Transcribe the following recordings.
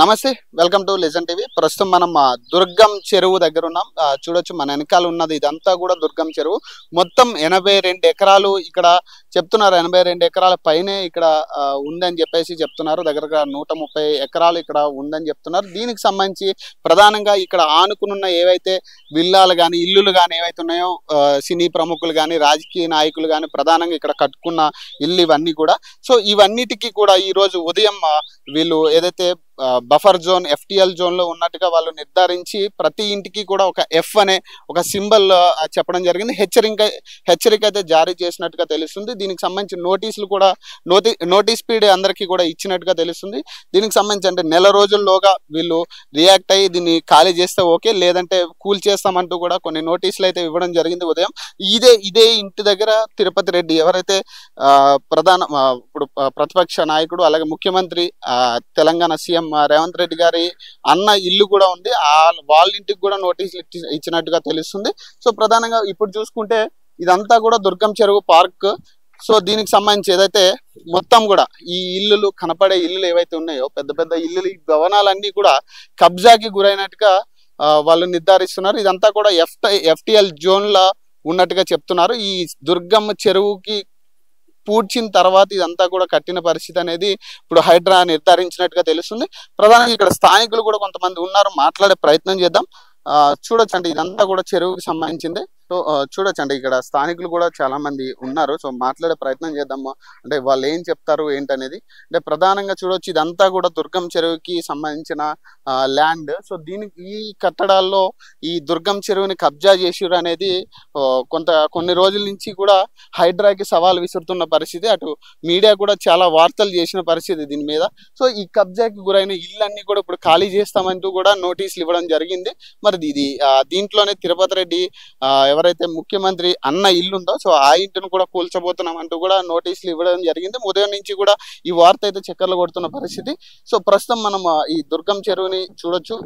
నమస్తే, welcome to legend TV. ప్రస్తుతం మనం దుర్గం చెరువు దగ్గర ఉన్నాం. చూడొచ్చు మన వెనకాల ఉన్నది ఇదంతా కూడా దుర్గం చెరువు. మొత్తం 82 ఎకరాలు ఇక్కడ చెప్తున్నారు. 82 ఎకరాల పైనే ఇక్కడ ఉందని చెప్పేసి చెప్తున్నారు. దగ్గరగా 130 ఎకరాలు ఇక్కడ ఉందని చెప్తున్నారు. దీనికి సంబంధించి ప్రధానంగా ఇక్కడ ఆనుకున్న ఏవైతే విల్లాలు కానీ ఇల్లులు కానీ ఏవైతే ఉన్నాయో సినీ ప్రముఖులు కానీ రాజకీయ నాయకులు కానీ ప్రధానంగా ఇక్కడ కట్టుకున్న ఇల్లు ఇవన్నీ కూడా. సో ఇవన్నిటికీ కూడా ఈరోజు ఉదయం వీళ్ళు ఏదైతే బఫర్ జోన్ FTL జోన్ లో ఉన్నట్టుగా వాళ్ళు నిర్ధారించి ప్రతి ఇంటికి కూడా ఒక F అనే ఒక సింబల్ చెప్పడం జరిగింది. హెచ్చరిక అయితే జారీ చేసినట్టుగా తెలుస్తుంది. దీనికి సంబంధించిన నోటీసులు కూడా నోటీస్ పీరియడ్ అందరికీ కూడా ఇచ్చినట్టుగా తెలుస్తుంది. దీనికి సంబంధించి అంటే నెల రోజుల్లోగా వీళ్ళు రియాక్ట్ అయ్యి దీన్ని ఖాళీ చేస్తే ఓకే, లేదంటే కూల్ చేస్తామంటూ కూడా కొన్ని నోటీసులు అయితే ఇవ్వడం జరిగింది ఉదయం. ఇదే ఇంటి దగ్గర తిరుపతి రెడ్డి ఎవరైతే ఇప్పుడు ప్రతిపక్ష నాయకుడు అలాగే ముఖ్యమంత్రి తెలంగాణ సీఎం రేవంత్ రెడ్డి గారి అన్న ఇల్లు కూడా ఉంది. వాళ్ళ ఇంటికి కూడా నోటీసులు ఇచ్చినట్టుగా తెలుస్తుంది. సో ప్రధానంగా ఇప్పుడు చూసుకుంటే ఇదంతా కూడా దుర్గం చెరువు పార్క్. సో దీనికి సంబంధించి ఏదైతే మొత్తం కూడా ఈ ఇల్లులు కనపడే ఇల్లులు ఏవైతే ఉన్నాయో పెద్ద పెద్ద ఇల్లులు, ఈ భవనాలన్నీ కూడా కబ్జాకి గురైనట్టుగా వాళ్ళు నిర్ధారిస్తున్నారు. ఇదంతా కూడా FTL జోన్ లా ఉన్నట్టుగా చెప్తున్నారు. ఈ దుర్గం చెరువుకి పూడ్చిన తర్వాత ఇదంతా కూడా కట్టిన పరిస్థితి అనేది ఇప్పుడు హైడ్రా నిర్ధారించినట్టుగా తెలుస్తుంది. ప్రధానంగా ఇక్కడ స్థానికులు కూడా కొంతమంది ఉన్నారు, మాట్లాడే ప్రయత్నం చేద్దాం. చూడొచ్చండి ఇదంతా కూడా చెరువుకి సంబంధించింది. సో చూడొచ్చండి ఇక్కడ స్థానికులు కూడా చాలా మంది ఉన్నారు. సో మాట్లాడే ప్రయత్నం చేద్దాము, అంటే వాళ్ళు ఏం చెప్తారు ఏంటనేది. అంటే ప్రధానంగా చూడొచ్చు ఇదంతా కూడా దుర్గం చెరువుకి సంబంధించిన ల్యాండ్. సో దీనికి ఈ కట్టడాల్లో ఈ దుర్గం చెరువుని కబ్జా చేసిరు అనేది కొన్ని రోజుల నుంచి కూడా హైడ్రాకి సవాల్ విసురుతున్న పరిస్థితి. అటు మీడియా కూడా చాలా వార్తలు చేసిన పరిస్థితి దీని మీద. సో ఈ కబ్జాకి గురైన ఇళ్ళన్నీ కూడా ఇప్పుడు ఖాళీ చేస్తామంటూ కూడా నోటీసులు ఇవ్వడం జరిగింది. మరి ఇది దీంట్లోనే తిరుపతి రెడ్డి ఎవరైతే ముఖ్యమంత్రి అన్న ఇల్లు ఉందో సో ఆ ఇంటిని కూడా కూల్చబోతున్నాం అంటూ కూడా నోటీసులు ఇవ్వడం జరిగింది. ఉదయం నుంచి కూడా ఈ వార్త అయితే చక్కర్లు కొడుతున్న పరిస్థితి. సో ప్రస్తుతం మనం ఈ దుర్గం చెరువుని చూడొచ్చు.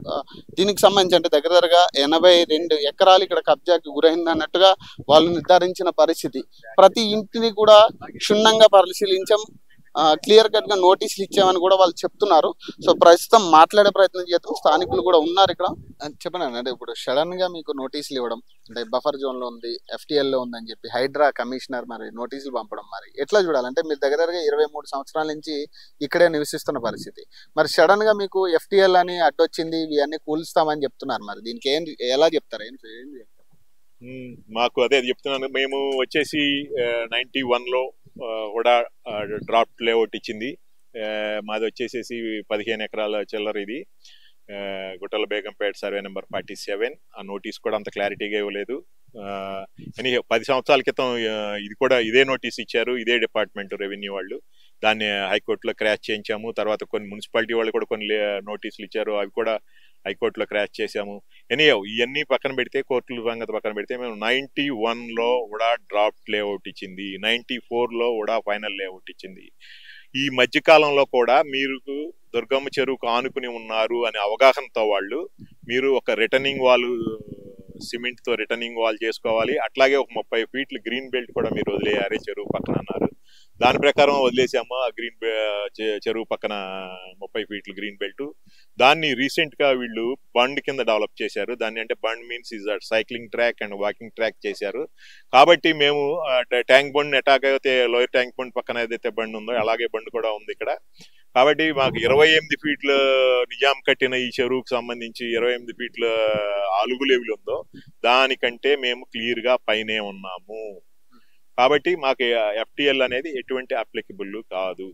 దీనికి సంబంధించి అంటే దగ్గరగా 82 ఎకరాలు ఇక్కడ కబ్జాకి గురైంది అన్నట్టుగా వాళ్ళు నిర్ధారించిన పరిస్థితి. ప్రతి ఇంటిని కూడా క్షుణ్ణంగా పరిశీలించాం, క్లియర్ కట్ గా నోటీసులు ఇచ్చామని కూడా వాళ్ళు చెప్తున్నారు. సో ప్రస్తుతం మాట్లాడే ప్రయత్నం చేస్తూ స్థానికులు కూడా ఉన్నారు ఇక్కడ. చెప్పండి అంటే ఇప్పుడు సడన్ గా మీకు నోటీసులు ఇవ్వడం అంటే బఫర్ జోన్ లో ఉంది, FTL లో ఉందని చెప్పి హైడ్రా కమిషనర్ మరి నోటీసులు పంపడం మరి ఎట్లా చూడాలంటే మీరు దగ్గరగా 23 సంవత్సరాల నుంచి ఇక్కడే నివసిస్తున్న పరిస్థితి. మరి సడన్ గా మీకు FTL అని అడ్డొచ్చింది, ఇవన్నీ కూల్స్తామని చెప్తున్నారు. మరి దీనికి ఎలా చెప్తారు? ఏం మాకు అదే చెప్తున్నాను. మేము వచ్చేసి 91లో కూడా డ్రాఫ్ట్ లేఅవుట్ ఇచ్చింది. మాది వచ్చేసేసి 15 ఎకరాల చిల్లర. ఇది గుట్టల బేగంపేట సర్వే నెంబర్ 47. ఆ నోటీస్ కూడా అంత క్లారిటీగా ఇవ్వలేదు. 10 సంవత్సరాల క్రితం ఇది కూడా ఇదే నోటీస్ ఇచ్చారు, ఇదే డిపార్ట్మెంట్ రెవెన్యూ వాళ్ళు. దాన్ని హైకోర్టులో క్రాష్ చేయించాము. తర్వాత కొన్ని మున్సిపాలిటీ వాళ్ళు కూడా కొన్ని నోటీసులు ఇచ్చారు, అవి కూడా హైకోర్టులో క్రాష్ చేశాము. ఇవన్నీ పక్కన పెడితే, కోర్టుల సంగతి పక్కన పెడితే, మేము 91లో కూడా డ్రాఫ్ట్ లేఅవుట్ ఇచ్చింది, 94లో కూడా ఫైనల్ లేఅవుట్ ఇచ్చింది. ఈ మధ్యకాలంలో కూడా మీరు దుర్గమ్మ చెరువుకు ఆనుకుని ఉన్నారు అనే అవగాహనతో వాళ్ళు మీరు ఒక రిటర్నింగ్ వాల్, సిమెంట్ తో రిటర్నింగ్ వాల్ చేసుకోవాలి, అట్లాగే ఒక 30 ఫీట్లు గ్రీన్ బెల్ట్ కూడా మీరు వదిలేయాలి చెరువు పక్కన అన్నారు. దాని ప్రకారం వదిలేసాము. ఆ చెరువు పక్కన 30 ఫీట్లు గ్రీన్ బెల్ట్. దాన్ని రీసెంట్ గా వీళ్ళు బండ్ కింద డెవలప్ చేశారు. దాన్ని అంటే bund means is cycling track and walking track చేశారు. కాబట్టి మేము ట్యాంక్ బండ్ ఎటాగైతే లోయర్ ట్యాంక్ బండ్ పక్కన ఏదైతే బండ్ ఉందో అలాగే బండ్ కూడా ఉంది ఇక్కడ. కాబట్టి మాకు 28 ఫీట్ల నిజాం కట్టిన ఈ చెరువుకు సంబంధించి 28 ఫీట్ల అలుగు లెవెల్ ఉందో దానికంటే మేము క్లియర్ గా పైనే ఉన్నాము. కాబట్టి మాకు FTL అనేది ఎటువంటి అప్లికబుల్ కాదు.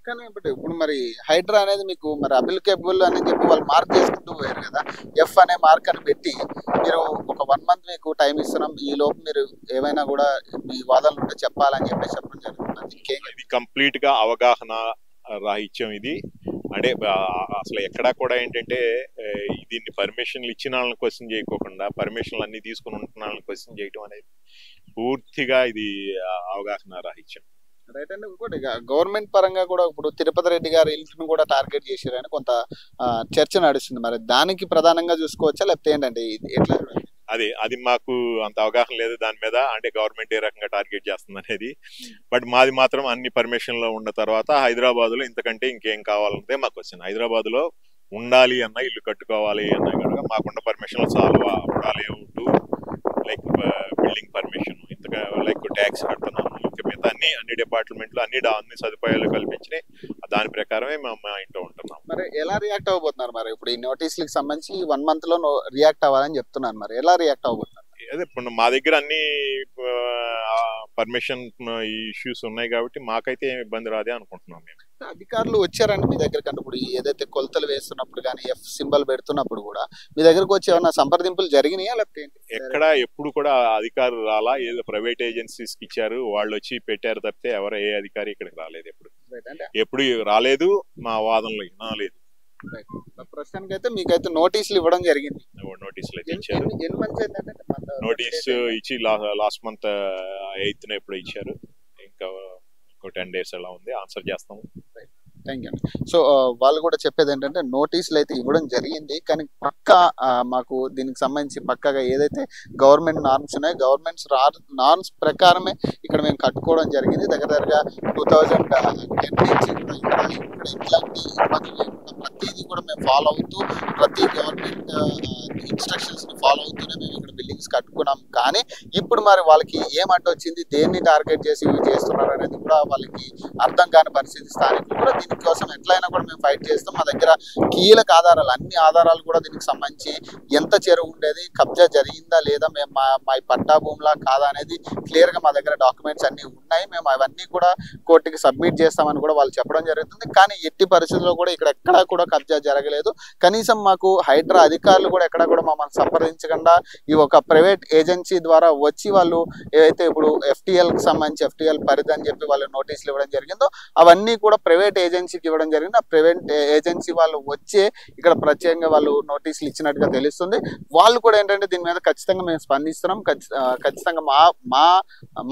కానీ ఇప్పుడు మరి హైడ్రా అనేది మీకు మరి అప్లికేబుల్ అని చెప్పి వాళ్ళు మార్క్ చేసుకుంటూ పోయారు కదా, F అనే మార్క్ అని పెట్టి మీరు ఒక 1 మంత్ మీకు టైం ఇస్తున్నాం, ఈ లోపు మీరు ఏమైనా కూడా మీ వాదనలు ఉంటే చెప్పాలని చెప్పేసి చెప్పడం జరుగుతుంది. ఇది కంప్లీట్ గా అవగాహన రాహిత్యం. ఇది అంటే అసలు ఎక్కడా కూడా ఏంటంటే దీన్ని పర్మిషన్లు ఇచ్చిన వాళ్ళని క్వశ్చన్ చేయకోకుండా పర్మిషన్లు అన్ని తీసుకుని ఉంటున్న వాళ్ళని క్వశ్చన్ చేయడం అనేది పూర్తిగా ఇది అవగాహన రాహిత్యం. రైట్ అండి. ఇంకోటి గవర్నమెంట్ పరంగా కూడా ఇప్పుడు తిరుపతి రెడ్డి గారి ఇల్లును కూడా టార్గెట్ చేశారని కొంత చర్చ నడుస్తుంది. మరి దానికి ప్రధానంగా చూసుకోవచ్చా లేకపోతే ఏంటంటే ఎట్లా? అది మాకు అంత అవగాహన లేదు దాని మీద, అంటే గవర్నమెంట్ ఏ రకంగా టార్గెట్ చేస్తుంది అనేది. బట్ మాది మాత్రం అన్ని పర్మిషన్లో ఉన్న తర్వాత హైదరాబాద్లో ఇంతకంటే ఇంకేం కావాలంటే మాకు వచ్చింది. హైదరాబాద్లో ఉండాలి అన్న, ఇల్లు కట్టుకోవాలి అన్న కనుక మాకున్న పర్మిషన్లు చాలు. లేఅవుట్ లైక్ బిల్డింగ్ పర్మిషన్, ఇంతగా లైక్ ట్యాక్స్ కడుతున్నాము, ఇంకా మిగతా అన్ని డిపార్ట్మెంట్లు అన్ని సదుపాయాలు కల్పించినాయి. దాని ప్రకారమే మేము మా ఇంట్లో ఉంటున్నాం. మరి ఎలా రియాక్ట్ అవ్వబోతున్నారు? మరి ఇప్పుడు ఈ నోటీసులకు సంబంధించి 1 month లో రియాక్ట్ అవ్వాలని చెప్తున్నారు, మరి ఎలా రియాక్ట్ అవ్వబోతున్నారు? అదే ఇప్పుడు మా దగ్గర అన్ని పర్మిషన్ ఇష్యూస్ ఉన్నాయి కాబట్టి మాకైతే ఏమి ఇబ్బంది రాదే అనుకుంటున్నాం. మేము అధికారులు వచ్చారండి మీ దగ్గర కంటే ఇప్పుడు ఏదైతే కొలతలు వేస్తున్నప్పుడు కానీ ఎఫ్ సింబల్ పెడుతున్నప్పుడు కూడా మీ దగ్గరకు వచ్చి ఏమన్నా సంప్రదింపులు జరిగినాయా లేకపోతే ఎక్కడ ఎప్పుడు కూడా అధికారులు రాలా, ఏదో ప్రైవేట్ ఏజెన్సీస్ కి ఇచ్చారు, వాళ్ళు వచ్చి పెట్టారు తప్పితే ఏ అధికారి ఇక్కడికి రాలేదు. ఎప్పుడు రాలేదు, మా వాదనలు వినలేదు. ప్రస్తుతానికి అయితే మీకైతే నోటీసులు ఇవ్వడం జరిగింది. నోటీసులు అయితే ఇచ్చారు. నోటీస్ ఇచ్చి లాస్ట్ మంత్ 8th ఎప్పుడు ఇచ్చారు. ఇంకా 10 days అలా ఉంది, ఆన్సర్ చేస్తాము. థ్యాంక్ యూ అండి. సో వాళ్ళు కూడా చెప్పేది ఏంటంటే నోటీసులు అయితే ఇవ్వడం జరిగింది, కానీ పక్కా మాకు దీనికి సంబంధించి పక్కాగా ఏదైతే గవర్నమెంట్ నార్మ్స్ ఉన్నాయో గవర్నమెంట్ నార్మ్స్ ప్రకారమే ఇక్కడ మేము కట్టుకోవడం జరిగింది. దగ్గరగా 2010 నుంచి ఇట్లాంటి ఇబ్బంది లేకుండా ప్రతిదీ కూడా మేము ఫాలో అవుతూ ప్రతి గవర్నమెంట్ ఇన్స్ట్రక్షన్స్ ని ఫాలో అవుతూనే మేము ఇక్కడ బిల్డింగ్స్ కట్టుకున్నాం. కానీ ఇప్పుడు మరి వాళ్ళకి ఏమంట వచ్చింది, దేన్ని టార్గెట్ చేసి ఇవి చేస్తున్నారు అనేది కూడా వాళ్ళకి అర్థం కాని పరిస్థితి. స్థానికులు కూడా దీనికోసం ఎట్లయినా కూడా మేము ఫైట్ చేస్తాం. మా దగ్గర కీలక ఆధారాలు, అన్ని ఆధారాలు కూడా దీనికి సంబంధించి ఎంత చెరువు ఉండేది, కబ్జా జరిగిందా లేదా, మేము మా పట్టా భూమిలా కాదా అనేది క్లియర్ గా మా దగ్గర డాక్యుమెంట్స్ అన్ని ఉన్నాయి. మేము అవన్నీ కూడా కోర్టుకి సబ్మిట్ చేస్తామని కూడా వాళ్ళు చెప్పడం జరుగుతుంది. కానీ ఎట్టి పరిస్థితుల్లో కూడా ఇక్కడ ఎక్కడా కూడా కబ్జా జరగలేదు. కనీసం మాకు హైడ్రా అధికారులు కూడా ఎక్కడా కూడా మమ్మల్ని సంప్రదించకుండా ఈ ఒక ప్రైవేట్ ఏజెన్సీ ద్వారా వచ్చి వాళ్ళు ఏదైతే ఇప్పుడు FTL కి సంబంధించి FTL పరిధి అని చెప్పి వాళ్ళు నోటీసులు ఇవ్వడం జరిగిందో అవన్నీ కూడా ప్రైవేట్ ఏజెన్సీకి ఇవ్వడం జరిగింది. ఆ ప్రైవేట్ ఏజెన్సీ వాళ్ళు వచ్చే ఇక్కడ ప్రత్యేకంగా వాళ్ళు నోటీసులు ఇచ్చినట్టుగా తెలుస్తుంది. వాళ్ళు కూడా ఏంటంటే దీని మీద ఖచ్చితంగా మేము స్పందిస్తున్నాం. ఖచ్చితంగా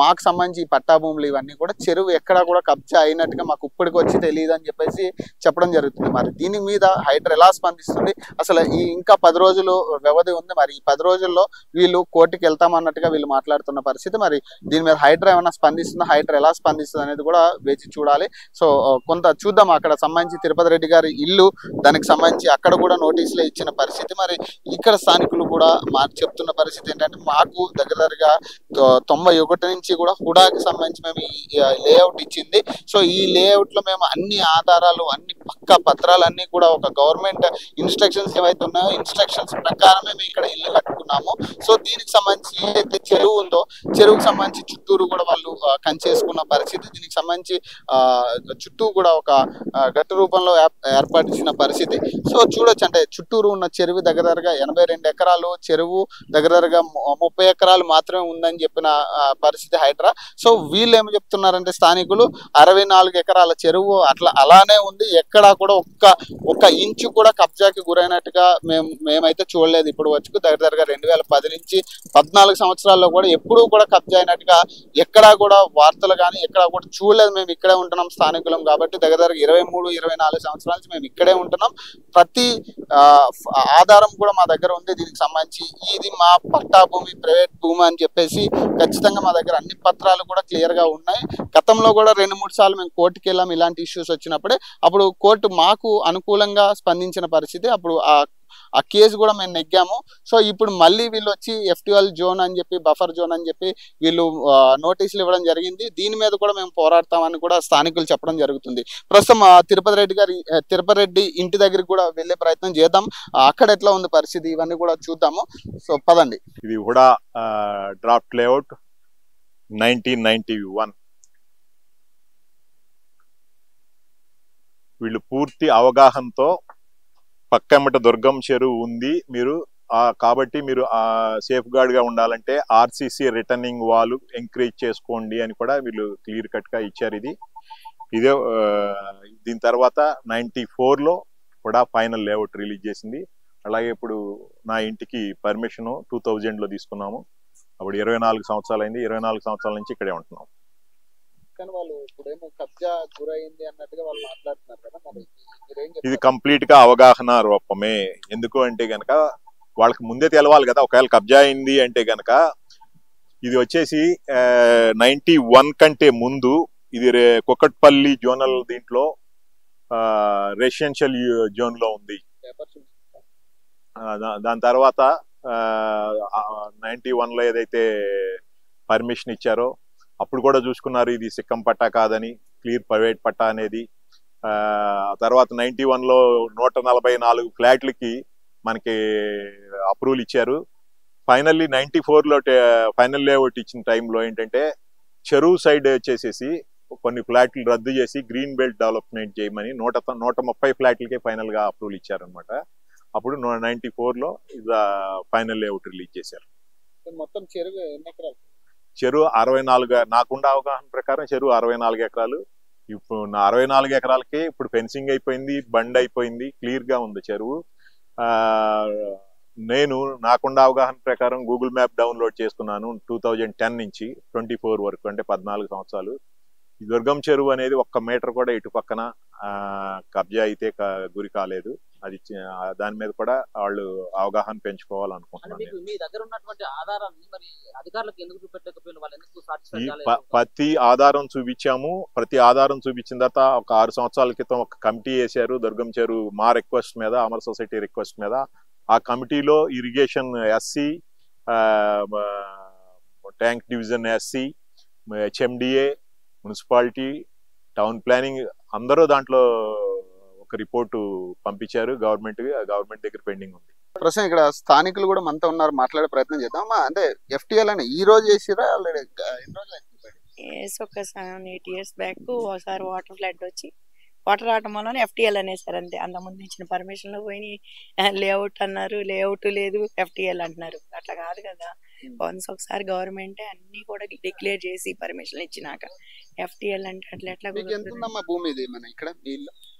మాకు సంబంధించి పట్టా భూములు ఇవన్నీ కూడా చెరువు ఎక్కడా కూడా కబ్జా అయినట్టుగా మాకు ఇప్పటికి వచ్చి తెలియదు అని చెప్పేసి చెప్పడం జరుగుతుంది. మరి దీని మీద హైడ్రా ఎలా స్పందిస్తుంది, అసలు ఈ ఇంకా 10 రోజులు వ్యవధి ఉంది, మరి ఈ 10 రోజుల్లో వీళ్ళు కోర్టుకి వెళ్తామన్నట్టుగా వీళ్ళు మాట్లాడుతున్న పరిస్థితి. మరి దీని మీద హైడ్రా ఏమైనా స్పందిస్తుందా, హైడ్రా ఎలా స్పందిస్తుంది అనేది కూడా వేచి చూడాలి. సో కొంత చూద్దాం. అక్కడ సంబంధించి తిరుపతి రెడ్డి గారి ఇల్లు, దానికి సంబంధించి అక్కడ కూడా నోటీసులు ఇచ్చిన పరిస్థితి. మరి ఇక్కడ స్థానికులు కూడా మాకు చెప్తున్న పరిస్థితి ఏంటంటే మాకు దగ్గరగా 91 నుంచి కూడా హుడాకి సంబంధించి మేము ఈ లేఅవుట్ ఇచ్చింది. సో ఈ లేఅవుట్ లో మేము అన్ని ఆధారాలు, అన్ని పక్కా పత్రాలు అన్ని కూడా ఒక గవర్నమెంట్ ఇన్స్ట్రక్షన్స్ ఏవైతే ఉన్నాయో ఇన్స్ట్రక్షన్స్ ప్రకారమే మేము ఇక్కడ ఇల్లు కట్టుకున్నాము. సో దీనికి సంబంధించి ఏదైతే చెరువు ఉందో చెరువుకు సంబంధించి చుట్టూరు కూడా వాళ్ళు కంచేసుకున్న పరిస్థితి. దీనికి సంబంధించి చుట్టూ కూడా ఒక గట్టు రూపంలో ఏర్పాటించిన పరిస్థితి. సో చూడొచ్చు, అంటే చుట్టూరు ఉన్న చెరువు దగ్గరగా 82 ఎకరాలు చెరువు దగ్గరగా 30 ఎకరాలు మాత్రమే ఉందని చెప్పిన పరిస్థితి హైడ్రా. సో వీళ్ళు ఏమి చెప్తున్నారంటే స్థానికులు 64 ఎకరాల చెరువు అలానే ఉంది, ఎక్కడా కూడా ఒక్క ఇంచు కూడా కబ్జాకి గురైనట్టుగా మేమైతే చూడలేదు ఇప్పుడు వచ్చి. దగ్గరగా 2010 నుంచి 14 సంవత్సరాల్లో కూడా ఎప్పుడూ కూడా కబ్జా అయినట్టుగా ఎక్కడా కూడా వార్తలు కానీ ఎక్కడా కూడా చూడలేదు. మేము ఇక్కడే ఉంటున్నాం స్థానికులం కాబట్టి దగ్గరగా 23-24 సంవత్సరాల నుంచి మేము ఇక్కడే ఉంటున్నాం. ప్రతి ఆధారం కూడా మా దగ్గర ఉంది దీనికి సంబంధించి. ఇది మా పట్టా భూమి, ప్రైవేట్ భూమి అని చెప్పేసి ఖచ్చితంగా మా దగ్గర అన్ని పత్రాలు కూడా క్లియర్ గా ఉన్నాయి. గతంలో కూడా 2-3 సార్లు మేము కోర్టుకి వెళ్ళాం ఇలాంటి ఇష్యూస్ వచ్చినప్పుడే. అప్పుడు కోర్టు మాకు అనుకూలంగా స్పందించిన పరిస్థితి. అప్పుడు ఆ కేసు కూడా మేము నెగ్గాము. సో ఇప్పుడు మళ్ళీ వీళ్ళు వచ్చి FTL జోన్ అని చెప్పి, బఫర్ జోన్ అని చెప్పి వీళ్ళు నోటీసులు ఇవ్వడం జరిగింది. దీని మీద కూడా మేము పోరాడతామని కూడా స్థానికులు చెప్పడం జరుగుతుంది. ప్రస్తుతం తిరుపతి రెడ్డి ఇంటి దగ్గరికి కూడా వెళ్ళే ప్రయత్నం చేద్దాం. అక్కడ ఎట్లా ఉంది పరిస్థితి ఇవన్నీ కూడా చూద్దాము. సో పదండి. ఇది కూడా డ్రాఫ్ట్ లేఅవుట్ 1991. వీళ్ళు పూర్తి అవగాహనతో పక్కమ్మట దుర్గం చెరువు ఉంది కాబట్టి మీరు సేఫ్ గార్డ్ గా ఉండాలంటే RCC రిటర్నింగ్ వాల్ ఎంకరేజ్ చేసుకోండి అని కూడా వీళ్ళు క్లియర్ కట్ గా ఇచ్చారు. ఇదే దీని తర్వాత 94లో కూడా ఫైనల్ లేఅవుట్ రిలీజ్ చేసింది. అలాగే ఇప్పుడు నా ఇంటికి పర్మిషన్ 2000లో తీసుకున్నాము. అప్పుడు 24 సంవత్సరాలు అయింది. 24 సంవత్సరాల నుంచి ఇక్కడే ఉంటున్నాం. వాళ్ళు ఇప్పుడేమో కబ్జా గురైంది అన్నట్టుగా వాళ్ళు మాట్లాడుతున్నారు కదా, మరి ఇది కంప్లీట్ గా అవగాహన రూపమే. ఎందుకు అంటే గనక వాళ్ళకి ముందే తెలవాలి కదా, ఒకవేళ కబ్జా అయింది అంటే గనక. ఇది వచ్చేసి 91 కంటే ముందు ఇది కుక్కట్పల్లి జోనల్ దీంట్లో రెసిడెన్షియల్ జోన్ లో ఉంది. దాని తర్వాత 91 లో ఏదైతే పర్మిషన్ ఇచ్చారో అప్పుడు కూడా చూసుకున్నారు ఇది సిక్కం పట్టా కాదని, క్లియర్ ప్రైవేట్ పట్టా అనేది. తర్వాత 91 లో 144 ఫ్లాట్లకి మనకి అప్రూవల్ ఇచ్చారు. ఫైనల్లీ 94 లో ఫైనల్ లేఅవుట్ ఇచ్చిన టైంలో ఏంటంటే చెరువు సైడ్ వచ్చేసేసి కొన్ని ఫ్లాట్లు రద్దు చేసి గ్రీన్ బెల్ట్ డెవలప్మెంట్ చేయమని 130 ఫ్లాట్లకే ఫైనల్ గా అప్రూవల్ ఇచ్చారనమాట. అప్పుడు 94 లో ఫైనల్ లేఅవుట్ రిలీజ్ చేశారు. మొత్తం చెరువు చెరువు 64, నాకుండా అవగాహన ప్రకారం చెరువు 64 ఎకరాలు. ఇప్పుడు 64 ఎకరాలకి ఇప్పుడు ఫెన్సింగ్ అయిపోయింది, బండ్ అయిపోయింది, క్లియర్ గా ఉంది చెరువు. నేను నాకుండా అవగాహన ప్రకారం గూగుల్ మ్యాప్ డౌన్లోడ్ చేసుకున్నాను 2010 నుంచి 24 వరకు, అంటే 14 సంవత్సరాలు. ఈ దుర్గం చెరువు అనేది 1 మీటర్ కూడా ఇటు పక్కన కబ్జా అయితే గురి కాలేదు. అది దాని మీద కూడా వాళ్ళు అవగాహన పెంచుకోవాలనుకుంటున్నాను. ప్రతి ఆధారం చూపించాము. ప్రతి ఆధారం చూపించిన తర్వాత ఒక 6 సంవత్సరాల క్రితం ఒక కమిటీ వేశారు దుర్గం చెరువు మా రిక్వెస్ట్ మీద, అమర్ సొసైటీ రిక్వెస్ట్ మీద. ఆ కమిటీలో irrigation SC, tank division SC, HMDA, municipality, town planning అందరూ దాంట్లో ఒక రిపోర్టు పంపించారు గవర్నమెంట్ దగ్గర పెండింగ్ ఉంది. ప్రస్తుతం ఇక్కడ స్థానికులు కూడా మనతో ఉన్నారు, మాట్లాడే ప్రయత్నం చేద్దాం. అంటే ఎఫ్టీఎల్ అని ఈ రోజు చేసిరా ఆల్రెడీ? ఒక 7-8 years బ్యాక్ ఒకసారి వాటర్ ఫ్లడ్ వచ్చి వాటర్ రావటం వల్ల ఎఫ్టీఎల్ అనేసారు అంతే. అంతకుముందు ఇచ్చిన పర్మిషన్లు పోయి లేఅవుట్ అన్నారు, లేఅవుట్ లేదు ఎఫ్టీఎల్ అంటున్నారు. అట్లా కాదు కదా. వన్స్ ఒకసారి గవర్నమెంటే అన్ని కూడా డిక్లేర్ చేసి పర్మిషన్లు ఇచ్చినాక ఎఫ్టీఎల్ అంటే అట్లా ఎట్లా భూమి ఇది మన ఇక్కడ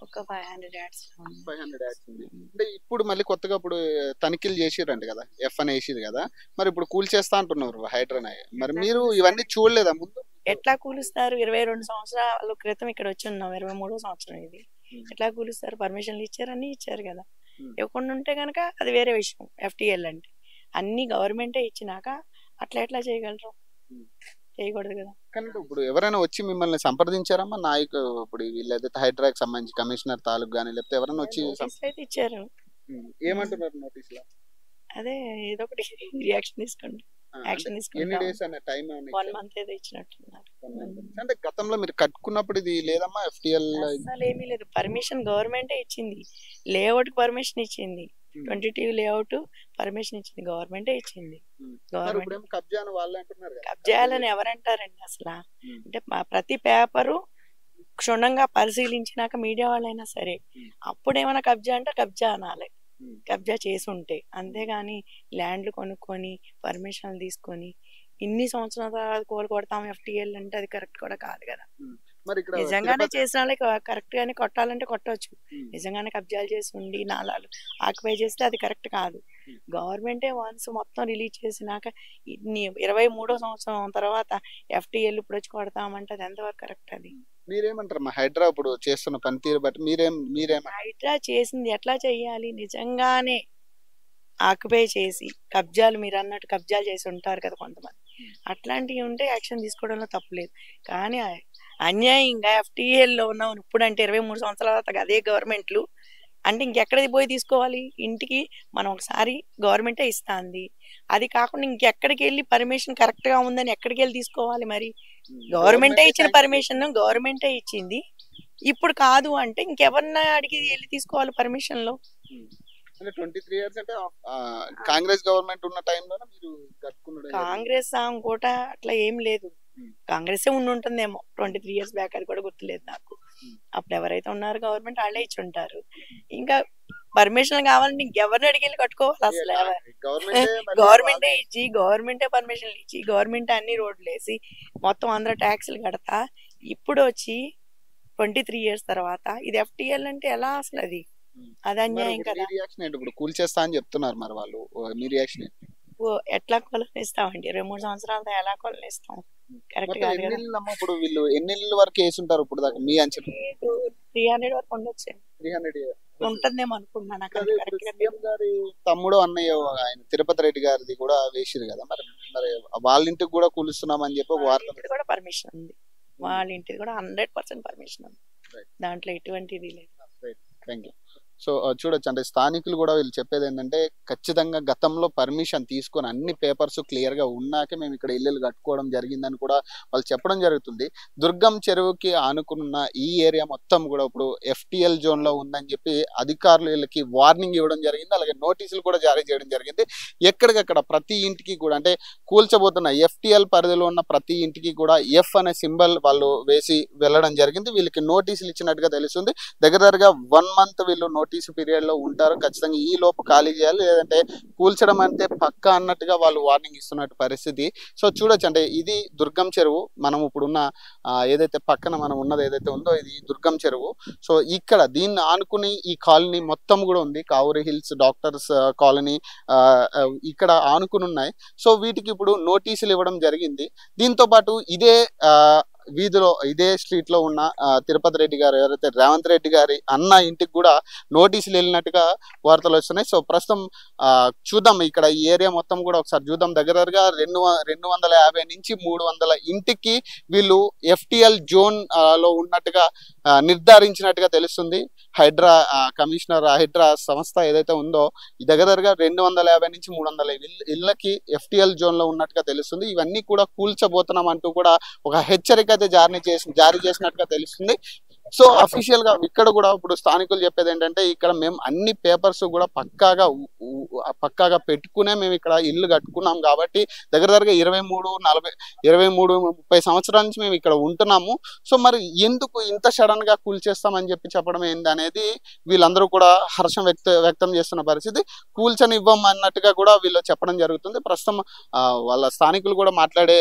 ఒక 500 acres. 500 acres ఉంది. అంటే ఇప్పుడు మళ్ళీ కొత్తగా ఇప్పుడు తనిఖీలు చేసిరంట కదా, ఎఫ్ అని వేసిరు కదా, మరి ఇప్పుడు కూల్ చేస్తా అంటున్నారు హైడ్రాన్. మరి మీరు ఇవన్నీ చూడలేదా ముందు? ఎట్లా కూలుస్తారు? 22 సంవత్సరాల క్రితం ఇక్కడ వచ్చి ఉన్నాం, 23వ సంవత్సరం ఇది. ఎట్లా కూలుస్తారు? పర్మిషన్లు ఇచ్చారు, అన్ని ఇచ్చారు కదా. ఇవ్వకుండా ఉంటే కనుక అది వేరే విషయం. ఎఫ్టీఎల్ అంటే అన్ని గవర్నమెంటే ఇచ్చినాక అట్లా ఎట్లా చేయగలరు? చేయకూడదు కదా. కానీ ఇప్పుడు ఎవరైనా వచ్చి మిమ్మల్ని సంప్రదించారమ్మా నాయకు? ఇప్పుడు వీళ్ళైతే హైడ్రాకి సంబంధించి కమిషనర్ తాలూకు కానీ లేకపోతే ఎవరైనా వచ్చి అయితే ఇచ్చారు. ఏమంటున్నారు నోటీస్ లో? అదే ఏదో ఒకటి రియాక్షన్ తీసుకోండి, యాక్షన్ ఎన్ని డేస్ అనే టైం? 1 month ఏదో ఇచ్చినట్టున్నారు. అంటే గతంలో మీరు కట్టుకున్నప్పుడు ఇది లేదమ్మా ఎఫ్టీఎల్? అసలు ఏమీ లేదు. పర్మిషన్ గవర్నమెంటే ఇచ్చింది, లేఅవుట్ పర్మిషన్ ఇచ్చింది, 22 లేఅవుట్ పర్మిషన్ ఇచ్చింది గవర్నమెంటే ఇచ్చింది. గవర్నమెంట్ కబ్జాలని ఎవరంటారండి అసలు? అంటే ప్రతి పేపరు క్షుణ్ణంగా పరిశీలించినాక మీడియా వాళ్ళైనా సరే అప్పుడు ఏమైనా కబ్జా అంటే కబ్జా అనాలి, కబ్జా చేసి ఉంటే. అంతేగాని ల్యాండ్లు కొనుక్కొని పర్మిషన్లు తీసుకొని ఇన్ని సంవత్సరాల కొడతాం ఎఫ్టీఎల్ అంటే అది కరెక్ట్ కూడా కాదు కదా. నిజంగానే చేసిన వాళ్ళకి కరెక్ట్ గానే కొట్టాలంటే కొట్టవచ్చు. నిజంగానే కబ్జాలు చేసి ఉండి నాలాలు ఆక్యుపై చేస్తే అది కరెక్ట్ కాదు. గవర్నమెంటే వన్స్ మొత్తం రిలీజ్ చేసినాక 23వ సంవత్సరం తర్వాత ఎఫ్టీఎల్ ఇప్పుడు వచ్చి కొడతామంటే అది ఎంతవరకు కరెక్ట్? అది మీరేమంటారు? హైడ్రా ఇప్పుడు చేస్తున్న పనితీరు బట్టి మీరేం హైడ్రా చేసింది ఎట్లా చెయ్యాలి? నిజంగానే ఆక్యుపై చేసి కబ్జాలు, మీరు అన్నట్టు కబ్జాలు చేసి ఉంటారు కదా కొంతమంది, అట్లాంటివి ఉంటే యాక్షన్ తీసుకోవడంలో తప్పులేదు. కానీ అన్యాయంగా ఎఫ్టీఎల్లో ఉన్నాం ఇప్పుడు అంటే 23 సంవత్సరాల అదే గవర్నమెంట్లు అంటే ఇంకెక్కడికి పోయి తీసుకోవాలి? ఇంటికి మనం ఒకసారి గవర్నమెంటే ఇస్తుంది, అది కాకుండా ఇంకెక్కడికి వెళ్ళి పర్మిషన్ కరెక్ట్ గా ఉందని ఎక్కడికి వెళ్ళి తీసుకోవాలి? మరి గవర్నమెంటే ఇచ్చిన పర్మిషన్ గవర్నమెంటే ఇచ్చింది, ఇప్పుడు కాదు అంటే ఇంకెవరన్నా అడిగి వెళ్ళి తీసుకోవాలి పర్మిషన్ లో? 23 years అంటే కాంగ్రెస్ గవర్నమెంట్ ఉన్న టైంలోనే మీరు కట్టుకున్నారు? కాంగ్రెస్ కూడా అట్లా ఏం లేదు, కాంగ్రెస్ ఉంటుందేమో 23 years బ్యాక్, అది కూడా గుర్తులేదు నాకు. అప్పుడు ఎవరైతే ఉన్నారో గవర్నమెంట్ వాళ్ళే ఇచ్చి ఉంటారు. ఇంకా పర్మిషన్ కావాలంటే ఇంకెవరిని అడిగి కట్టుకోవాలి అసలు? గవర్నమెంటే ఇచ్చి గవర్నమెంటే పర్మిషన్లు ఇచ్చి గవర్నమెంట్ అన్ని రోడ్లు వేసి మొత్తం అందరూ ట్యాక్స్లు కడతా ఇప్పుడు వచ్చి 23 years తర్వాత ఇది ఎఫ్టీఎల్ అంటే ఎలా అసలు? అది అన్యాయం కదా. ఇప్పుడు కూల్ చేస్తా అని చెప్తున్నారు, మరి వాళ్ళు మీ రియాక్షన్ ఏంటి? ఎట్లా కొలనిస్తామండి? 23 సంవత్సరాలతో ఎలా కొలనిస్తాం? కరెక్ట్ కాదు కదా. ఇప్పుడు వీళ్ళు ఎన్ని ఇళ్ళు వరకు వేసుంటారు ఇప్పుడు దాకా మీ అంచనా? 300 వరకు ఉండొచ్చు. 300 ఉంటుందేమో అనుకుంటున్నాను. తమ్ముడు అన్నయ్య ఆయన తిరుపతి రెడ్డి గారిది కూడా వేసిరు కదా, మరి వాళ్ళ ఇంటికి కూడా కూలుస్తున్నాం అని చెప్పి కూడా పర్మిషన్ ఉంది, వాళ్ళ ఇంటిది కూడా 100% పర్మిషన్ ఉంది, దాంట్లో ఎటువంటిది లేదు. Thank you. సో చూడొచ్చు అంటే స్థానికులు కూడా వీళ్ళు చెప్పేది ఏంటంటే ఖచ్చితంగా గతంలో పర్మిషన్ తీసుకొని అన్ని పేపర్స్ క్లియర్ గా ఉన్నాకే మేము ఇక్కడ ఇల్లులు కట్టుకోవడం జరిగిందని కూడా వాళ్ళు చెప్పడం జరుగుతుంది. దుర్గం చెరువుకి ఆనుకున్న ఈ ఏరియా మొత్తం కూడా ఇప్పుడు FTL జోన్ లో ఉందని చెప్పి అధికారులు వీళ్ళకి వార్నింగ్ ఇవ్వడం జరిగింది. అలాగే నోటీసులు కూడా జారీ చేయడం జరిగింది. ఎక్కడికక్కడ ప్రతి ఇంటికి కూడా అంటే కూల్చబోతున్న FTL పరిధిలో ఉన్న ప్రతి ఇంటికి కూడా F అనే సింబల్ వాళ్ళు వేసి వెళ్ళడం జరిగింది. వీళ్ళకి నోటీసులు ఇచ్చినట్టుగా తెలుస్తుంది. దగ్గరగా 1 మంత్ వీళ్ళు నోటీసు పీరియడ్ లో ఉంటారు. ఖచ్చితంగా ఈ లోపు ఖాళీ చేయాలి, లేదంటే కూల్చడం అంటే పక్క అన్నట్టుగా వాళ్ళు వార్నింగ్ ఇస్తున్నట్టు పరిస్థితి. సో చూడొచ్చు అంటే ఇది దుర్గం చెరువు. మనం ఇప్పుడున్న ఏదైతే పక్కన మనం ఉన్నది ఏదైతే ఉందో ఇది దుర్గం చెరువు. సో ఇక్కడ దీన్ని ఆనుకుని ఈ కాలనీ మొత్తం కూడా ఉంది. కావూరి హిల్స్ డాక్టర్స్ కాలనీ ఇక్కడ ఆనుకుని ఉన్నాయి. సో వీటికి ఇప్పుడు నోటీసులు ఇవ్వడం జరిగింది. దీంతో పాటు ఇదే వీధిలో ఇదే స్ట్రీట్ లో ఉన్న తిరుపతి రెడ్డి గారు ఎవరైతే రేవంత్ రెడ్డి గారి అన్న ఇంటికి కూడా నోటీసులు వెళ్ళినట్టుగా వార్తలు వస్తున్నాయి. సో ప్రస్తుతం చూద్దాం ఇక్కడ ఈ ఏరియా మొత్తం కూడా ఒకసారి చూద్దాం. దగ్గరగా 250 నుంచి 300 ఇంటికి వీళ్ళు FTL జోన్ లో ఉన్నట్టుగా నిర్ధారించినట్టుగా తెలుస్తుంది. హైడ్రా కమిషనర్ హైడ్రా సంస్థ ఏదైతే ఉందో ఈ దగ్గరగా 250 నుంచి 300 ఇళ్ళకి FTL జోన్ లో ఉన్నట్టుగా తెలుస్తుంది. ఇవన్నీ కూడా కూల్చబోతున్నాం అంటూ కూడా ఒక హెచ్చరిక అయితే జారీ చేసినట్టుగా తెలుస్తుంది. సో అఫీషియల్ గా ఇక్కడ కూడా ఇప్పుడు స్థానికులు చెప్పేది ఏంటంటే ఇక్కడ మేము అన్ని పేపర్స్ కూడా పక్కాగా పెట్టుకునే మేము ఇక్కడ ఇల్లు కట్టుకున్నాం కాబట్టి దగ్గరగా 23-30 సంవత్సరాల నుంచి మేము ఇక్కడ ఉంటున్నాము. సో మరి ఎందుకు ఇంత సడన్ గా కూల్చేస్తామని చెప్పడం ఏంది అనేది వీళ్ళందరూ కూడా హర్షం వ్యక్తం చేస్తున్న పరిస్థితి. కూల్చనివ్వం అన్నట్టుగా కూడా వీళ్ళు చెప్పడం జరుగుతుంది. ప్రస్తుతం వాళ్ళ స్థానికులు కూడా మాట్లాడే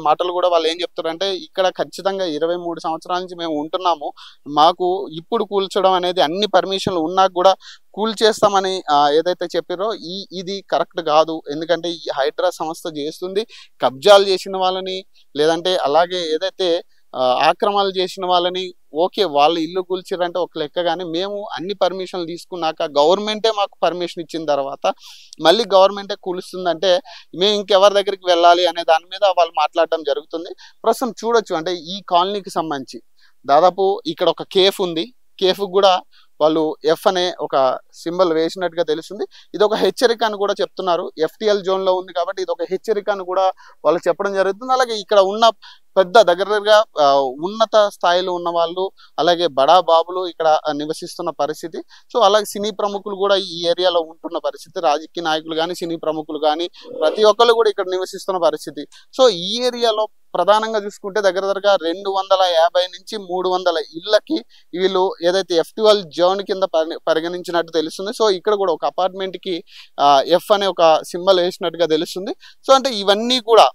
మాటలు కూడా వాళ్ళు ఏం చెప్తారంటే ఇక్కడ ఖచ్చితంగా 23 సంవత్సరాల నుంచి మేము ఉంటున్నాము, మాకు ఇప్పుడు కూల్చడం అనేది అన్ని పర్మిషన్లు ఉన్నా కూడా కూల్చేస్తామని ఏదైతే చెప్పారో ఇది కరెక్ట్ కాదు. ఎందుకంటే ఈ హైడ్రా సంస్థ చేస్తుంది కబ్జాలు చేసిన వాళ్ళని, లేదంటే అలాగే ఏదైతే ఆక్రమణలు చేసిన వాళ్ళని ఓకే వాళ్ళు ఇల్లు కూల్చారంటే ఒక లెక్క, కానీ మేము అన్ని పర్మిషన్లు తీసుకున్నాక గవర్నమెంటే మాకు పర్మిషన్ ఇచ్చిన తర్వాత మళ్ళీ గవర్నమెంటే కూలుస్తుందంటే మేము ఇంకెవరి దగ్గరికి వెళ్ళాలి అనే దాని మీద వాళ్ళు మాట్లాడడం జరుగుతుంది. ప్రస్తుతం చూడొచ్చు అంటే ఈ కాలనీకి సంబంధించి దాదాపు ఇక్కడ ఒక కేఫ్ ఉంది. కేఫ్ కూడా వాళ్ళు F అనే ఒక సింబల్ వేసినట్టుగా తెలుస్తుంది. ఇది ఒక హెచ్చరిక అని కూడా చెప్తున్నారు. FTL జోన్ లో ఉంది కాబట్టి ఇది ఒక హెచ్చరిక అని కూడా వాళ్ళు చెప్పడం జరుగుతుంది. అలాగే ఇక్కడ ఉన్న పెద్ద దగ్గరగా ఉన్నత స్థాయిలో ఉన్న వాళ్ళు అలాగే బడా బాబులు ఇక్కడ నివసిస్తున్న పరిస్థితి. సో అలాగే సినీ ప్రముఖులు కూడా ఈ ఏరియాలో ఉంటున్న పరిస్థితి. రాజకీయ నాయకులు కానీ సినీ ప్రముఖులు కానీ ప్రతి ఒక్కరు కూడా ఇక్కడ నివసిస్తున్న పరిస్థితి. సో ఈ ఏరియాలో ప్రధానంగా చూసుకుంటే దగ్గరగా 250 నుంచి 300 ఇళ్ళకి వీళ్ళు ఏదైతే FTL జోన్ కింద పరిగణించినట్టు తెలుస్తుంది. సో ఇక్కడ కూడా ఒక అపార్ట్మెంట్ కి F అనే ఒక సింబల్ వేసినట్టుగా తెలుస్తుంది. సో అంటే ఇవన్నీ కూడా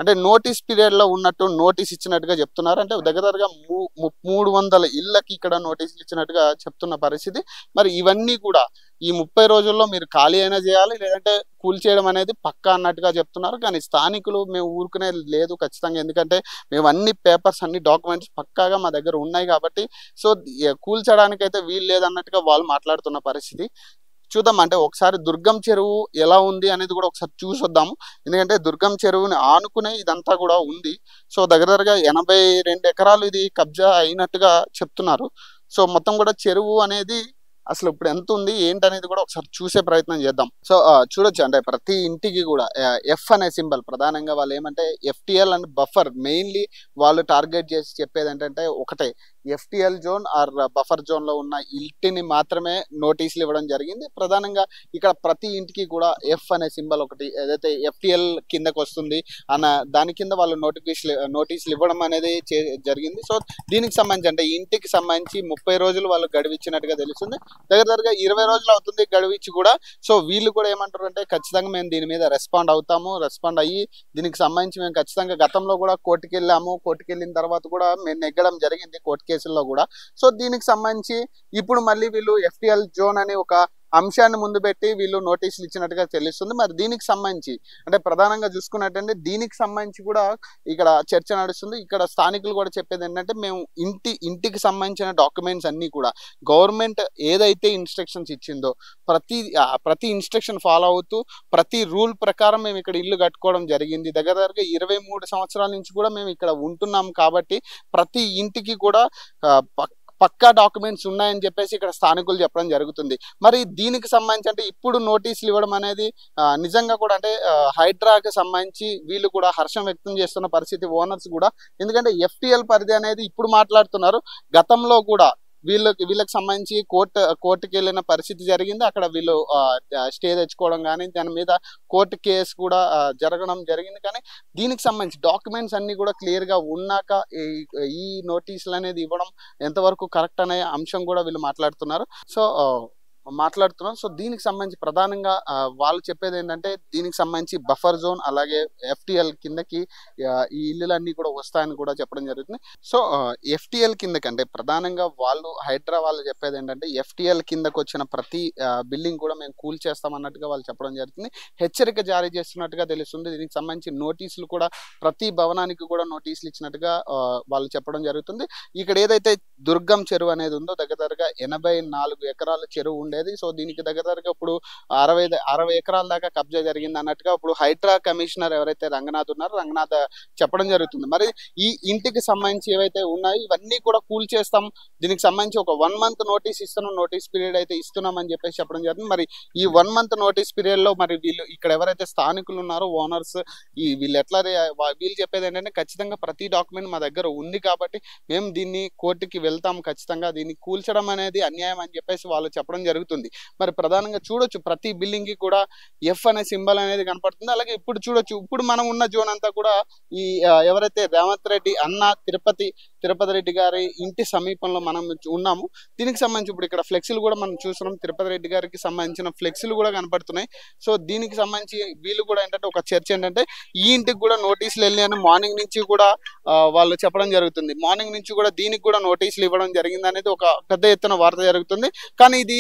అంటే నోటీస్ పీరియడ్ లో ఉన్నట్టు నోటీస్ ఇచ్చినట్టుగా చెప్తున్నారు. అంటే దగ్గరగా 300 ఇళ్ళకి ఇక్కడ నోటీసులు ఇచ్చినట్టుగా చెప్తున్న పరిస్థితి. మరి ఇవన్నీ కూడా ఈ 30 రోజుల్లో మీరు ఖాళీ అయినా చేయాలి, లేదంటే కూల్చేయడం అనేది పక్కా అన్నట్టుగా చెప్తున్నారు. కానీ స్థానికులు మేము ఊరుకునే లేదు ఖచ్చితంగా, ఎందుకంటే మేము అన్ని పేపర్స్ అన్ని డాక్యుమెంట్స్ పక్కాగా మా దగ్గర ఉన్నాయి కాబట్టి సో కూల్చడానికైతే వీలు లేదన్నట్టుగా వాళ్ళు మాట్లాడుతున్న పరిస్థితి. చూద్దాం అంటే ఒకసారి దుర్గం చెరువు ఎలా ఉంది అనేది కూడా ఒకసారి చూసొద్దాము. ఎందుకంటే దుర్గం చెరువుని ఆనుకునే ఇదంతా కూడా ఉంది. సో దగ్గరగా 82 ఎకరాలు ఇది కబ్జా అయినట్టుగా చెప్తున్నారు. సో మొత్తం కూడా చెరువు అనేది అసలు ఇప్పుడు ఎంత ఉంది ఏంటనేది కూడా ఒకసారి చూసే ప్రయత్నం చేద్దాం. సో చూడొచ్చు అంటే ప్రతి ఇంటికి కూడా F అనే సింబల్ ప్రధానంగా వాళ్ళు ఏమంటే FTL అండ్ బఫర్ మెయిన్లీ వాళ్ళు టార్గెట్ చేసి చెప్పేది ఏంటంటే ఒకటే FTL zone or buffer zone లో ఉన్న ఇంటిని మాత్రమే నోటీసులు ఇవ్వడం జరిగింది. ప్రధానంగా ఇక్కడ ప్రతి ఇంటికి కూడా F అనే సింబల్ ఒకటి ఏదైతే FTL కిందకు వస్తుంది అన్న దాని కింద వాళ్ళు నోటీసులు ఇవ్వడం అనేది జరిగింది. సో దీనికి సంబంధించి అంటే ఇంటికి సంబంధించి 30 రోజులు వాళ్ళు గడువిచ్చినట్టుగా తెలుస్తుంది. దగ్గరగా 20 రోజులు అవుతుంది గడువిచ్చి కూడా. సో వీళ్ళు కూడా ఏమంటారు అంటే ఖచ్చితంగా మేము దీని మీద రెస్పాండ్ అయ్యి దీనికి సంబంధించి మేము ఖచ్చితంగా గతంలో కూడా కోర్టుకి వెళ్ళాము, కోర్టుకి వెళ్ళిన తర్వాత కూడా మేము నెగ్గడం జరిగింది కోర్టు కేసుల్లో కూడా. సో దీనికి సంబంధించి ఇప్పుడు మళ్ళీ వీళ్ళు FTL జోన్ అని ఒక అంశాన్ని ముందు పెట్టి వీళ్ళు నోటీసులు ఇచ్చినట్టుగా తెలుస్తుంది. మరి దీనికి సంబంధించి అంటే ప్రధానంగా చూసుకున్నట్టంటే దీనికి సంబంధించి కూడా ఇక్కడ చర్చ నడుస్తుంది. ఇక్కడ స్థానికులు కూడా చెప్పేది ఏంటంటే మేము ఇంటికి సంబంధించిన డాక్యుమెంట్స్ అన్ని కూడా గవర్నమెంట్ ఏదైతే ఇన్స్ట్రక్షన్స్ ఇచ్చిందో ప్రతి ఇన్స్ట్రక్షన్ ఫాలో అవుతూ ప్రతి రూల్ ప్రకారం మేము ఇక్కడ ఇల్లు కట్టుకోవడం జరిగింది. దగ్గరగా 23 సంవత్సరాల నుంచి కూడా మేము ఇక్కడ ఉంటున్నాం కాబట్టి ప్రతి ఇంటికి కూడా పక్కా డాక్యుమెంట్స్ ఉన్నాయని చెప్పేసి ఇక్కడ స్థానికులు చెప్పడం జరుగుతుంది. మరి దీనికి సంబంధించి అంటే ఇప్పుడు నోటీసులు ఇవ్వడం అనేది నిజంగా కూడా అంటే హైడ్రాకి సంబంధించి వీళ్ళు కూడా హర్షం వ్యక్తం చేస్తున్న పరిస్థితి ఓనర్స్ కూడా. ఎందుకంటే ఎఫ్టిఎల్ పరిధి అనేది ఇప్పుడు మాట్లాడుతున్నారు, గతంలో కూడా వీళ్ళకి సంబంధించి కోర్టుకి వెళ్ళిన పరిస్థితి జరిగింది. అక్కడ వీళ్ళు స్టే తెచ్చుకోవడం కానీ దాని మీద కోర్టు కేసు కూడా జరగడం జరిగింది. కానీ దీనికి సంబంధించి డాక్యుమెంట్స్ అన్ని కూడా క్లియర్ గా ఉన్నాక ఈ నోటీసులు అనేది ఇవ్వడం ఎంతవరకు కరెక్ట్ అనే అంశం కూడా వీళ్ళు మాట్లాడుతున్నారు. సో దీనికి సంబంధించి ప్రధానంగా వాళ్ళు చెప్పేది ఏంటంటే దీనికి సంబంధించి బఫర్ జోన్ అలాగే ఎఫ్టిఎల్ కిందకి ఈ ఇల్లులన్నీ కూడా వస్తాయని కూడా చెప్పడం జరుగుతుంది. సో ఎఫ్టిఎల్ కిందకి అంటే ప్రధానంగా హైడ్రా వాళ్ళు చెప్పేది ఏంటంటే ఎఫ్టిఎల్ కిందకి వచ్చిన ప్రతి బిల్డింగ్ కూడా మేము కూల్ చేస్తామన్నట్టుగా వాళ్ళు చెప్పడం జరుగుతుంది. హెచ్చరిక జారీ చేస్తున్నట్టుగా తెలుస్తుంది. దీనికి సంబంధించి నోటీసులు కూడా ప్రతి భవనానికి కూడా నోటీసులు ఇచ్చినట్టుగా వాళ్ళు చెప్పడం జరుగుతుంది. ఇక్కడ ఏదైతే దుర్గం చెరువు అనేది ఉందో దగ్గరగా 84 ఎకరాల చెరువు ఉండేది. సో దీనికి దగ్గరగా ఇప్పుడు 60 ఎకరాల దాకా కబ్జా జరిగింది అన్నట్టుగా ఇప్పుడు హైడ్రా కమిషనర్ ఎవరైతే రంగనాథ్ ఉన్నారో రంగనాథ్ చెప్పడం జరుగుతుంది. మరి ఈ ఇంటికి సంబంధించి ఏవైతే ఉన్నాయో ఇవన్నీ కూడా కూల్ చేస్తాం, దీనికి సంబంధించి ఒక 1 month నోటీస్ ఇస్తున్నాం, నోటీస్ పీరియడ్ అయితే ఇస్తున్నాం అని చెప్పేసి చెప్పడం జరుగుతుంది. మరి ఈ 1 month నోటీస్ పీరియడ్ లో మరి వీళ్ళు ఇక్కడ ఎవరైతే స్థానికులు ఉన్నారో ఓనర్స్ వీళ్ళు వీళ్ళు చెప్పేది ఏంటంటే ఖచ్చితంగా ప్రతి డాక్యుమెంట్ మా దగ్గర ఉంది కాబట్టి మేము దీన్ని కోర్టుకి వెళ్తాం, ఖచ్చితంగా దీన్ని కూల్చడం అనేది అన్యాయం అని చెప్పేసి వాళ్ళు చెప్పడం జరుగుతుంది. మరి ప్రధానంగా చూడొచ్చు ప్రతి బిల్డింగ్ కి కూడా ఎఫ్ అనే సింబల్ అనేది కనపడుతుంది. అలాగే ఇప్పుడు చూడొచ్చు ఇప్పుడు మనం ఉన్న జోన్ అంతా కూడా ఈ ఎవరైతే రేవంత్ రెడ్డి అన్న తిరుపతి రెడ్డి గారి ఇంటి సమీపంలో మనం ఉన్నాము. దీనికి సంబంధించి ఇప్పుడు ఇక్కడ ఫ్లెక్సీలు కూడా మనం చూస్తున్నాం, తిరుపతి రెడ్డి గారికి సంబంధించిన ఫ్లెక్సీలు కూడా కనపడుతున్నాయి. సో దీనికి సంబంధించి వీళ్ళు కూడా ఏంటంటే ఒక చర్చ ఏంటంటే ఈ ఇంటికి కూడా నోటీసులు వెళ్ళి అని మార్నింగ్ నుంచి కూడా వాళ్ళు చెప్పడం జరుగుతుంది. మార్నింగ్ నుంచి కూడా దీనికి కూడా నోటీసులు ఇవ్వడం జరిగింది అనేది ఒక పెద్ద ఎత్తున వార్త జరుగుతుంది. కానీ ఇది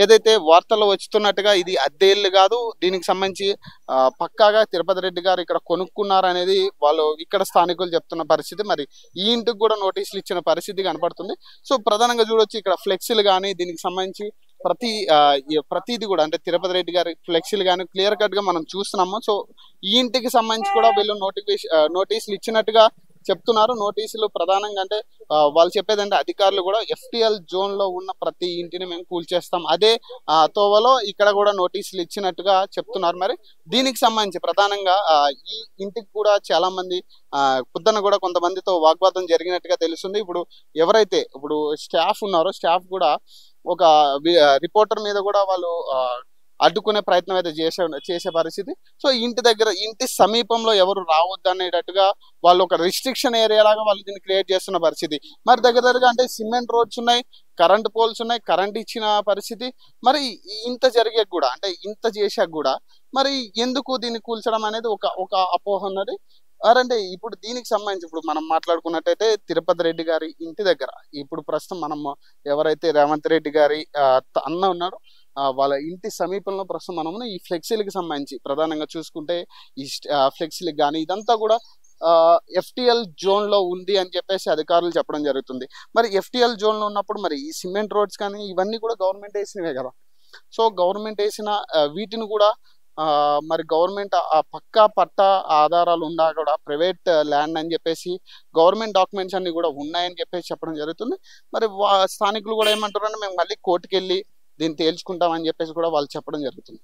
ఏదైతే వార్తల్లో వచ్చుతున్నట్టుగా ఇది అద్దె ఇల్లు కాదు, దీనికి సంబంధించి పక్కాగా తిరుపతి రెడ్డి గారు ఇక్కడ కొనుక్కున్నారు అనేది వాళ్ళు ఇక్కడ స్థానికులు చెప్తున్న పరిస్థితి. మరి ఈ ఇంటికి కూడా నోటీసులు ఇచ్చిన పరిస్థితి కనపడుతుంది. సో ప్రధానంగా చూడొచ్చు ఇక్కడ ఫ్లెక్సీలు కానీ దీనికి సంబంధించి ప్రతిది కూడా అంటే తిరుపతి రెడ్డి గారి ఫ్లెక్సీలు కానీ క్లియర్ కట్ గా మనం చూస్తున్నాము. సో ఈ ఇంటికి సంబంధించి కూడా వీళ్ళు నోటీసులు ఇచ్చినట్టుగా చెప్తున్నారు. నోటీసులు ప్రధానంగా అంటే వాళ్ళు చెప్పేదంటే అధికారులు కూడా ఎఫ్టిఎల్ జోన్ లో ఉన్న ప్రతి ఇంటిని మేము కూల్చేస్తాం, అదే తోవలో ఇక్కడ కూడా నోటీసులు ఇచ్చినట్టుగా చెప్తున్నారు. మరి దీనికి సంబంధించి ప్రధానంగా ఈ ఇంటికి కూడా చాలా మంది పొద్దున కూడా కొంతమందితో వాగ్వాదం జరిగినట్టుగా తెలుస్తుంది. ఎవరైతే స్టాఫ్ ఉన్నారో స్టాఫ్ కూడా ఒక రిపోర్టర్ మీద కూడా వాళ్ళు అడ్డుకునే ప్రయత్నం అయితే చేసే పరిస్థితి. సో ఇంటి సమీపంలో ఎవరు రావద్దు అనేటట్టుగా వాళ్ళు ఒక రిస్ట్రిక్షన్ ఏరియా లాగా వాళ్ళు దీన్ని క్రియేట్ చేస్తున్న పరిస్థితి. మరి దగ్గరగా అంటే సిమెంట్ రోడ్స్ ఉన్నాయి, కరెంట్ పోల్స్ ఉన్నాయి, కరెంట్ ఇచ్చిన పరిస్థితి. మరి ఇంత జరిగాక కూడా అంటే ఇంత చేశాక కూడా మరి ఎందుకు దీన్ని కూల్చడం అనేది ఒక అపోహ ఉన్నది. అంటే ఇప్పుడు దీనికి సంబంధించి ఇప్పుడు మనం మాట్లాడుకున్నట్టయితే తిరుపతి రెడ్డి గారి ఇంటి దగ్గర ఇప్పుడు ప్రస్తుతం మనం ఎవరైతే రేవంత్ రెడ్డి గారి అన్న ఉన్నారో వాళ్ళ ఇంటి సమీపంలో ప్రస్తుతం మనము ఈ ఫ్లెక్సీలకు సంబంధించి ప్రధానంగా చూసుకుంటే ఈ ఫ్లెక్సీలకు కానీ ఇదంతా కూడా ఎఫ్టిఎల్ జోన్ లో ఉంది అని చెప్పేసి అధికారులు చెప్పడం జరుగుతుంది. మరి ఎఫ్టిఎల్ జోన్ లో ఉన్నప్పుడు మరి ఈ సిమెంట్ రోడ్స్ కానీ ఇవన్నీ కూడా గవర్నమెంట్ వేసినవే కదా. సో గవర్నమెంట్ వేసిన వీటిని కూడా మరి గవర్నమెంట్ పక్కా పట్టా ఆధారాలు ఉన్నా కూడా ప్రైవేట్ ల్యాండ్ అని చెప్పేసి గవర్నమెంట్ డాక్యుమెంట్స్ అన్ని కూడా ఉన్నాయని చెప్పేసి చెప్పడం జరుగుతుంది. మరి స్థానికులు కూడా ఏమంటారు అంటే మేము మళ్ళీ కోర్టుకు వెళ్ళి దీన్ని తేల్చుకుంటామని చెప్పేసి కూడా వాళ్ళు చెప్పడం జరుగుతుంది.